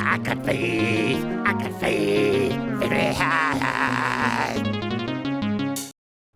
I could feel very high.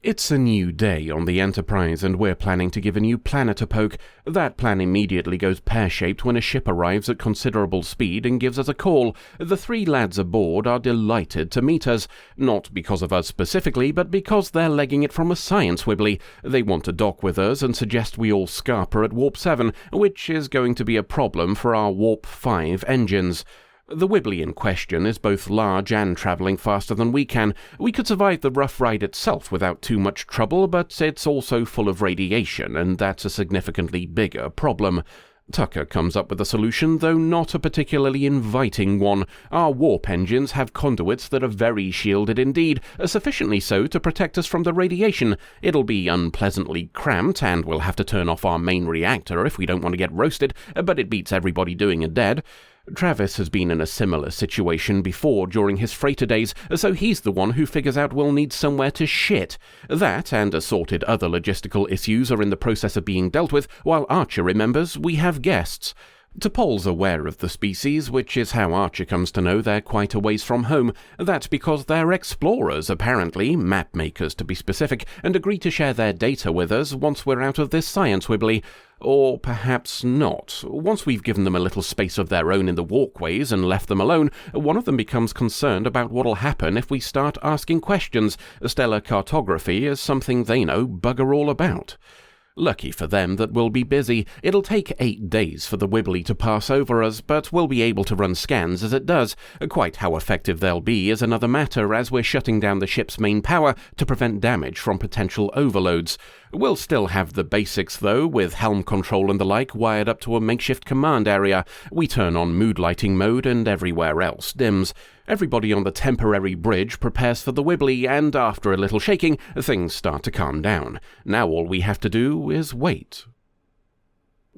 It's a new day on the Enterprise, and we're planning to give a new planet a poke. That plan immediately goes pear-shaped when a ship arrives at considerable speed and gives us a call. The three lads aboard are delighted to meet us, not because of us specifically, but because they're legging it from a science wibbly. They want to dock with us and suggest we all scarper at Warp 7, which is going to be a problem for our Warp 5 engines. The wibbly in question is both large and travelling faster than we can. We could survive the rough ride itself without too much trouble, but it's also full of radiation, and that's a significantly bigger problem. Tucker comes up with a solution, though not a particularly inviting one. Our warp engines have conduits that are very shielded indeed, sufficiently so to protect us from the radiation. It'll be unpleasantly cramped, and we'll have to turn off our main reactor if we don't want to get roasted, but it beats everybody doing it dead. Travis has been in a similar situation before during his freighter days, so he's the one who figures out we'll need somewhere to shit. That and assorted other logistical issues are in the process of being dealt with, while Archer remembers we have guests. T'Pol's aware of the species, which is how Archer comes to know they're quite a ways from home. That's because they're explorers, apparently, map makers to be specific, and agree to share their data with us once we're out of this science wibbly. Or perhaps not. Once we've given them a little space of their own in the walkways and left them alone, one of them becomes concerned about what'll happen if we start asking questions. Stellar cartography is something they know bugger all about. Lucky for them that we'll be busy. It'll take 8 days for the wibbly to pass over us, but we'll be able to run scans as it does. Quite how effective they'll be is another matter, as we're shutting down the ship's main power to prevent damage from potential overloads. We'll still have the basics, though, with helm control and the like wired up to a makeshift command area. We turn on mood lighting mode and everywhere else dims. Everybody on the temporary bridge prepares for the wibbly, and after a little shaking, things start to calm down. Now all we have to do is wait.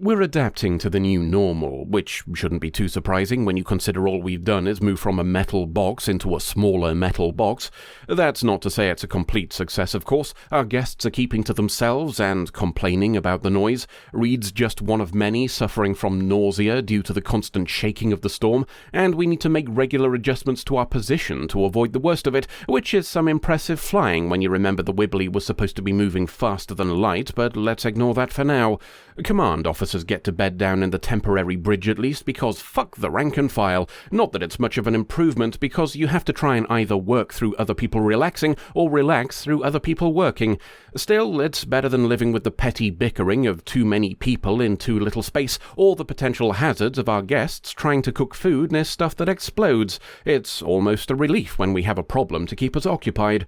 We're adapting to the new normal, which shouldn't be too surprising when you consider all we've done is move from a metal box into a smaller metal box. That's not to say it's a complete success, of course. Our guests are keeping to themselves and complaining about the noise. Reed's just one of many suffering from nausea due to the constant shaking of the storm, and we need to make regular adjustments to our position to avoid the worst of it, which is some impressive flying when you remember the wibbly was supposed to be moving faster than light, but let's ignore that for now. Command officers get to bed down in the temporary bridge at least, because fuck the rank and file. Not that it's much of an improvement, because you have to try and either work through other people relaxing or relax through other people working. Still, it's better than living with the petty bickering of too many people in too little space, or the potential hazards of our guests trying to cook food near stuff that explodes. It's almost a relief when we have a problem to keep us occupied.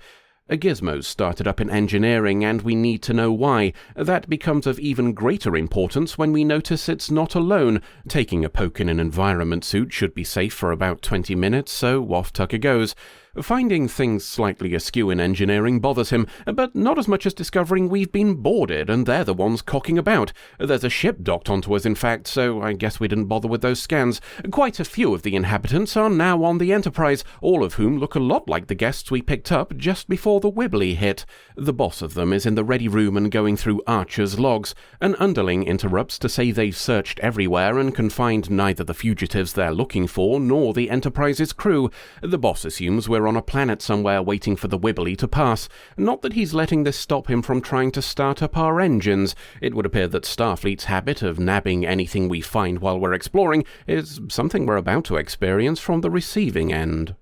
A gizmo's started up in engineering, and we need to know why. That becomes of even greater importance when we notice it's not alone. Taking a poke in an environment suit should be safe for about 20 minutes, so off Tucker goes. Finding things slightly askew in engineering bothers him, but not as much as discovering we've been boarded and they're the ones cocking about. There's a ship docked onto us, in fact, so I guess we didn't bother with those scans. Quite a few of the inhabitants are now on the Enterprise, all of whom look a lot like the guests we picked up just before the wibbly hit. The boss of them is in the ready room and going through Archer's logs. An underling interrupts to say they've searched everywhere and can find neither the fugitives they're looking for nor the Enterprise's crew. The boss assumes we're on a planet somewhere waiting for the wibbly to pass. Not that he's letting this stop him from trying to start up our engines. It would appear that Starfleet's habit of nabbing anything we find while we're exploring is something we're about to experience from the receiving end.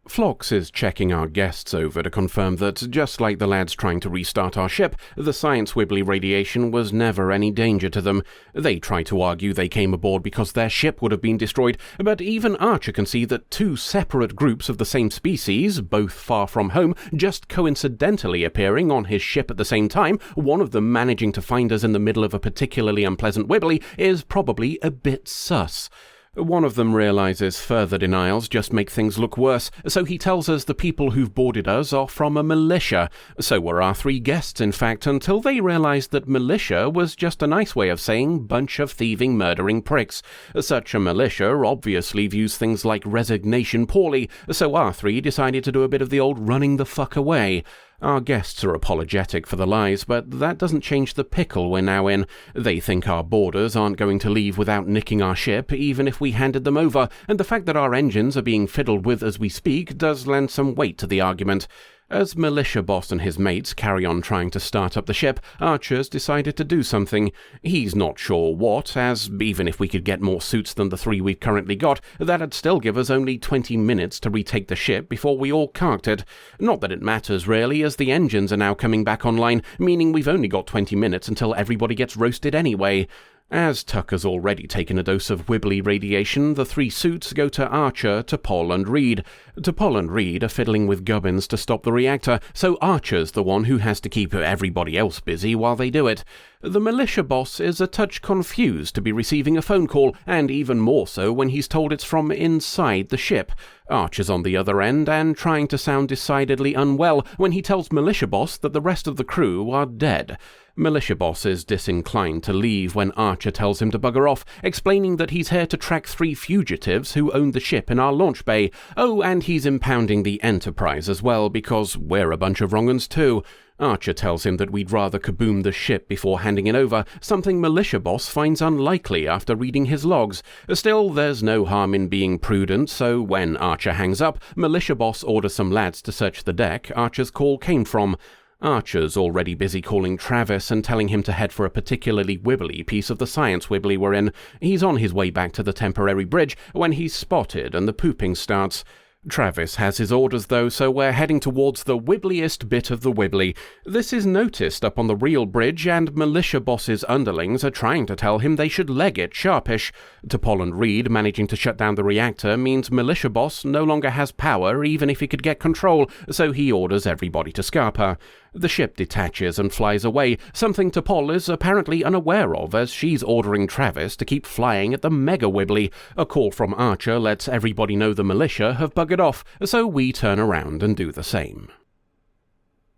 Phlox is checking our guests over to confirm that, just like the lads trying to restart our ship, the science wibbly radiation was never any danger to them. They try to argue they came aboard because their ship would have been destroyed, but even Archer can see that two separate groups of the same species, both far from home, just coincidentally appearing on his ship at the same time, one of them managing to find us in the middle of a particularly unpleasant wibbly, is probably a bit sus. One of them realizes further denials just make things look worse, so he tells us the people who've boarded us are from a militia. So were our three guests, in fact, until they realized that militia was just a nice way of saying bunch of thieving, murdering pricks. Such a militia obviously views things like resignation poorly, so our three decided to do a bit of the old running the fuck away. Our guests are apologetic for the lies, but that doesn't change the pickle we're now in. They think our boarders aren't going to leave without nicking our ship, even if we handed them over, and the fact that our engines are being fiddled with as we speak does lend some weight to the argument. As Militia Boss and his mates carry on trying to start up the ship, Archer's decided to do something. He's not sure what, as even if we could get more suits than the 3 we've currently got, that'd still give us only 20 minutes to retake the ship before we all carked it. Not that it matters really, as the engines are now coming back online, meaning we've only got 20 minutes until everybody gets roasted anyway. As Tucker's already taken a dose of wibbly radiation, the 3 suits go to Archer, T'Pol and Reed. T'Pol and Reed are fiddling with gubbins to stop the reactor, so Archer's the one who has to keep everybody else busy while they do it. The Militia Boss is a touch confused to be receiving a phone call, and even more so when he's told it's from inside the ship. Archer's on the other end and trying to sound decidedly unwell when he tells Militia Boss that the rest of the crew are dead. Militia Boss is disinclined to leave when Archer tells him to bugger off, explaining that he's here to track 3 fugitives who owned the ship in our launch bay. Oh, and he's impounding the Enterprise as well, because we're a bunch of wrong-uns too. Archer tells him that we'd rather kaboom the ship before handing it over, something Militia Boss finds unlikely after reading his logs. Still, there's no harm in being prudent, so when Archer hangs up, Militia Boss orders some lads to search the deck Archer's call came from. Archer's already busy calling Travis and telling him to head for a particularly wibbly piece of the science wibbly we're in. He's on his way back to the temporary bridge when he's spotted and the pooping starts. Travis has his orders though, so we're heading towards the wibbliest bit of the wibbly. This is noticed up on the real bridge, and Militia Boss's underlings are trying to tell him they should leg it sharpish. T'Pol and Reed managing to shut down the reactor means Militia Boss no longer has power even if he could get control, so he orders everybody to scarp her. The ship detaches and flies away, something T'Pol is apparently unaware of as she's ordering Travis to keep flying at the mega wibbly. A call from Archer lets everybody know the militia have buggered off, so we turn around and do the same.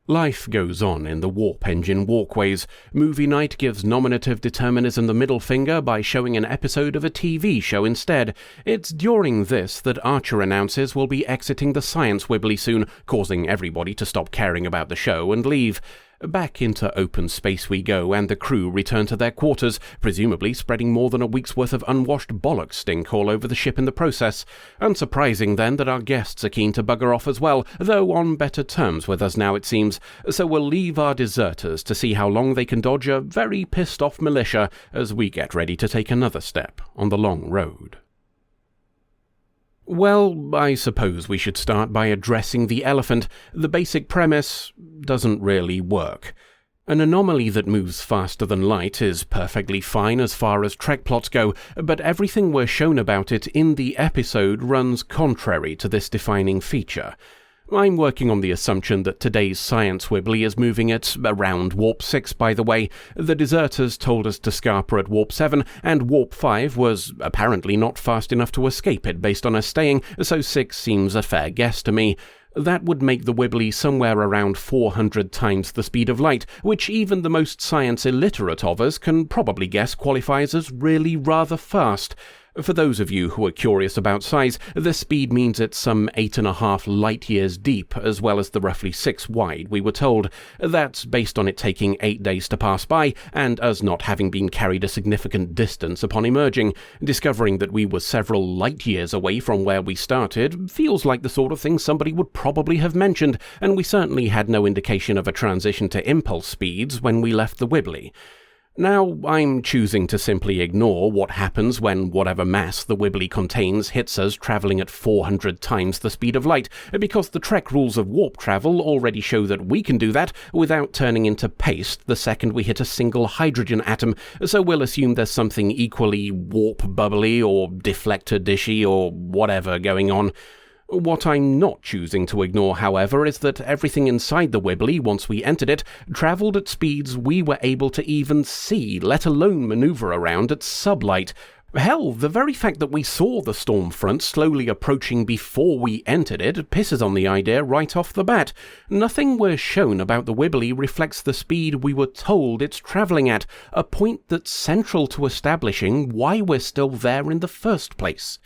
Life goes on in the warp engine walkways. Movie night gives nominative determinism the middle finger by showing an episode of a TV show instead. It's during this that Archer announces we'll be exiting the science wibbly soon, causing everybody to stop caring about the show and leave. Back into open space we go, and the crew return to their quarters, presumably spreading more than a week's worth of unwashed bollocks stink all over the ship in the process. Unsurprising then that our guests are keen to bugger off as well, though on better terms with us now it seems, so we'll leave our deserters to see how long they can dodge a very pissed off militia as we get ready to take another step on the long road. Well, I suppose we should start by addressing the elephant. The basic premise doesn't really work. An anomaly that moves faster than light is perfectly fine as far as Trek plots go, but everything we're shown about it in the episode runs contrary to this defining feature. I'm working on the assumption that today's science wibbly is moving at around Warp 6, by the way. The deserters told us to scarper at Warp 7, and Warp 5 was apparently not fast enough to escape it based on us staying, so 6 seems a fair guess to me. That would make the wibbly somewhere around 400 times the speed of light, which even the most science illiterate of us can probably guess qualifies as really rather fast. For those of you who are curious about size, the speed means it's some 8.5 light-years deep, as well as the roughly 6 wide we were told. That's based on it taking 8 days to pass by, and us not having been carried a significant distance upon emerging. Discovering that we were several light-years away from where we started feels like the sort of thing somebody would probably have mentioned, and we certainly had no indication of a transition to impulse speeds when we left the wibbly. Now, I'm choosing to simply ignore what happens when whatever mass the wibbly contains hits us travelling at 400 times the speed of light, because the Trek rules of warp travel already show that we can do that without turning into paste the second we hit a single hydrogen atom, so we'll assume there's something equally warp bubbly or deflector dishy or whatever going on. What I'm not choosing to ignore, however, is that everything inside the wibbly, once we entered it, travelled at speeds we were able to even see, let alone manoeuvre around at sublight. Hell, the very fact that we saw the storm front slowly approaching before we entered it pisses on the idea right off the bat. Nothing we're shown about the wibbly reflects the speed we were told it's travelling at, a point that's central to establishing why we're still there in the first place.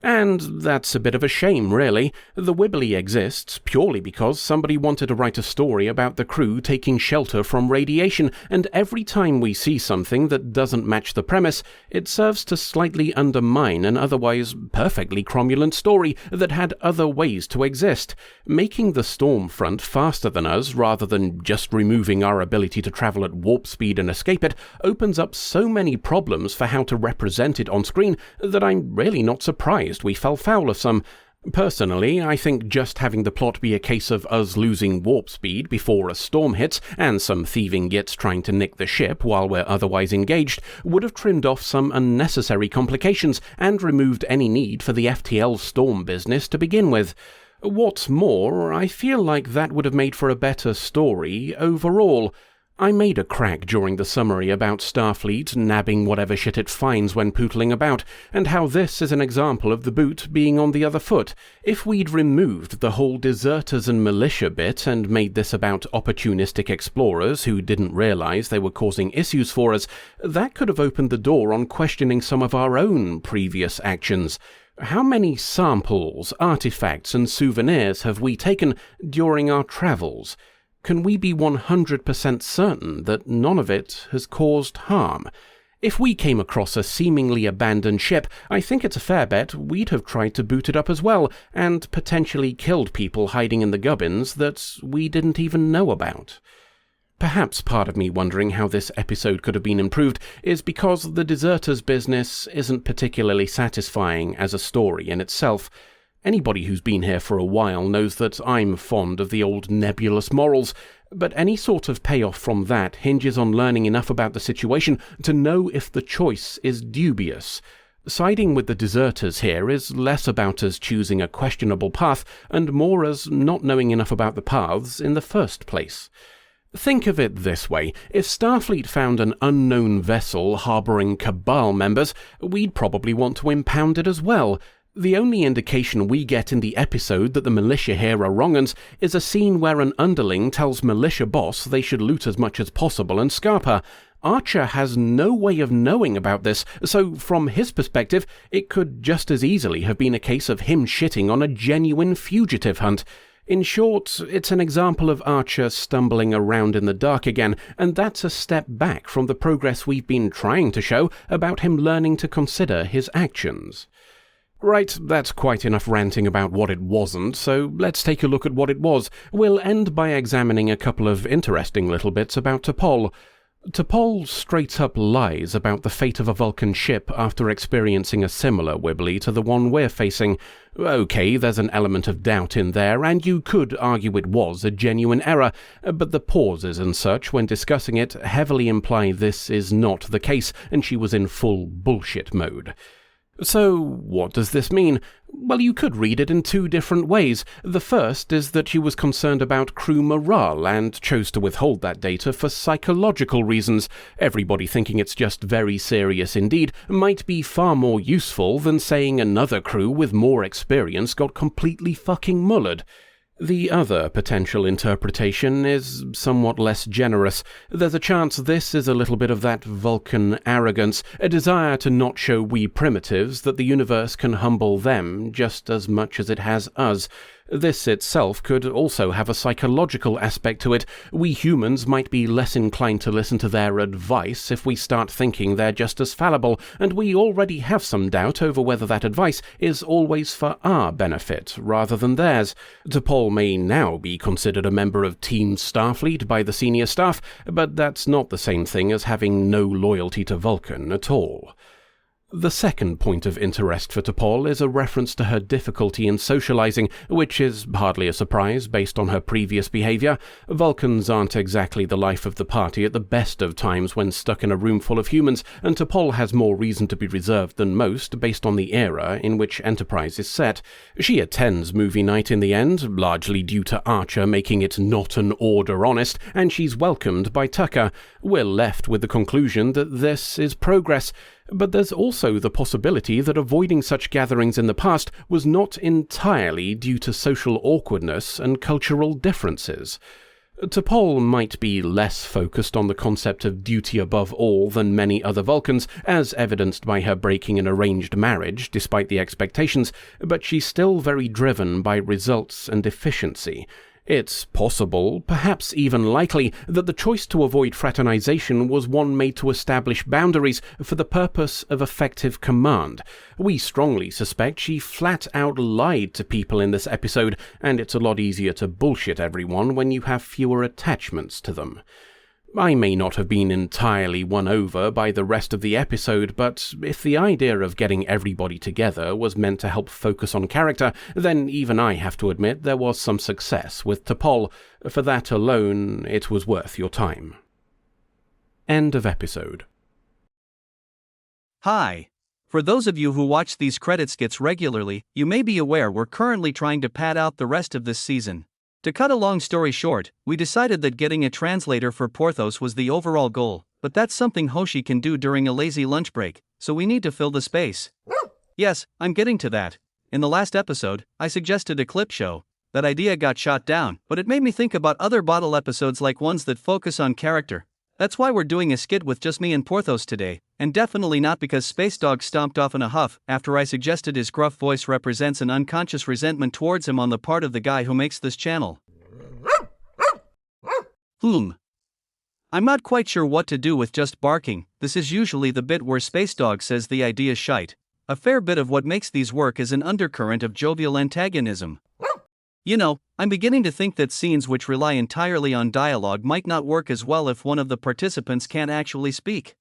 And that's a bit of a shame, really. The Wibbly exists purely because somebody wanted to write a story about the crew taking shelter from radiation, and every time we see something that doesn't match the premise, it serves to slightly undermine an otherwise perfectly cromulent story that had other ways to exist. Making the storm front faster than us, rather than just removing our ability to travel at warp speed and escape it, opens up so many problems for how to represent it on screen that I'm really not surprised we fell foul of some. Personally, I think just having the plot be a case of us losing warp speed before a storm hits and some thieving gits trying to nick the ship while we're otherwise engaged would have trimmed off some unnecessary complications and removed any need for the FTL storm business to begin with. What's more, I feel like that would have made for a better story overall. I made a crack during the summary about Starfleet nabbing whatever shit it finds when pootling about, and how this is an example of the boot being on the other foot. If we'd removed the whole deserters and militia bit and made this about opportunistic explorers who didn't realize they were causing issues for us, that could have opened the door on questioning some of our own previous actions. How many samples, artifacts, and souvenirs have we taken during our travels? Can we be 100% certain that none of it has caused harm? If we came across a seemingly abandoned ship, I think it's a fair bet we'd have tried to boot it up as well, and potentially killed people hiding in the gubbins that we didn't even know about. Perhaps part of me wondering how this episode could have been improved is because the deserters business isn't particularly satisfying as a story in itself. Anybody who's been here for a while knows that I'm fond of the old nebulous morals, but any sort of payoff from that hinges on learning enough about the situation to know if the choice is dubious. Siding with the deserters here is less about us choosing a questionable path and more as not knowing enough about the paths in the first place. Think of it this way. If Starfleet found an unknown vessel harbouring Cabal members, we'd probably want to impound it as well. The only indication we get in the episode that the militia here are wrong-uns is a scene where an underling tells militia boss they should loot as much as possible and scarp her. Archer has no way of knowing about this, so from his perspective, it could just as easily have been a case of him shitting on a genuine fugitive hunt. In short, it's an example of Archer stumbling around in the dark again, and that's a step back from the progress we've been trying to show about him learning to consider his actions. Right, that's quite enough ranting about what it wasn't, so let's take a look at what it was. We'll end by examining a couple of interesting little bits about T'Pol. T'Pol straight up lies about the fate of a Vulcan ship after experiencing a similar wibbly to the one we're facing. Okay, there's an element of doubt in there, and you could argue it was a genuine error, but the pauses and such when discussing it heavily imply this is not the case, and she was in full bullshit mode. So, what does this mean? Well, you could read it in two different ways. The first is that she was concerned about crew morale and chose to withhold that data for psychological reasons. Everybody thinking it's just very serious indeed might be far more useful than saying another crew with more experience got completely fucking mullered. The other potential interpretation is somewhat less generous. There's a chance this is a little bit of that Vulcan arrogance, a desire to not show we primitives that the universe can humble them just as much as it has us. This itself could also have a psychological aspect to it. We humans might be less inclined to listen to their advice if we start thinking they're just as fallible, and we already have some doubt over whether that advice is always for our benefit rather than theirs. T'Pol may now be considered a member of Team Starfleet by the senior staff, but that's not the same thing as having no loyalty to Vulcan at all. The second point of interest for T'Pol is a reference to her difficulty in socializing, which is hardly a surprise based on her previous behavior. Vulcans aren't exactly the life of the party at the best of times when stuck in a room full of humans, and T'Pol has more reason to be reserved than most based on the era in which Enterprise is set. She attends movie night in the end, largely due to Archer making it not an order honest, and she's welcomed by Tucker. We're left with the conclusion that this is progress. But there's also the possibility that avoiding such gatherings in the past was not entirely due to social awkwardness and cultural differences. T'Pol might be less focused on the concept of duty above all than many other Vulcans, as evidenced by her breaking an arranged marriage despite the expectations, but she's still very driven by results and efficiency. It's possible, perhaps even likely, that the choice to avoid fraternization was one made to establish boundaries for the purpose of effective command. We strongly suspect she flat out lied to people in this episode, and it's a lot easier to bullshit everyone when you have fewer attachments to them. I may not have been entirely won over by the rest of the episode, but if the idea of getting everybody together was meant to help focus on character, then even I have to admit there was some success with T'Pol. For that alone, it was worth your time. End of episode. Hi. For those of you who watch these credit skits regularly, you may be aware we're currently trying to pad out the rest of this season. To cut a long story short, we decided that getting a translator for Porthos was the overall goal, but that's something Hoshi can do during a lazy lunch break, so we need to fill the space. Yes, I'm getting to that. In the last episode, I suggested a clip show. That idea got shot down, but it made me think about other bottle episodes like ones that focus on character. That's why we're doing a skit with just me and Porthos today, and definitely not because Space Dog stomped off in a huff after I suggested his gruff voice represents an unconscious resentment towards him on the part of the guy who makes this channel. I'm not quite sure what to do with just barking. This is usually the bit where Space Dog says the idea's shite. A fair bit of what makes these work is an undercurrent of jovial antagonism. You know, I'm beginning to think that scenes which rely entirely on dialogue might not work as well if one of the participants can't actually speak.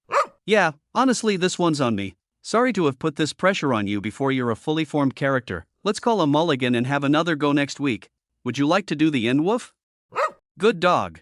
Yeah, honestly, this one's on me. Sorry to have put this pressure on you before you're a fully formed character. Let's call a mulligan and have another go next week. Would you like to do the end woof? Good dog.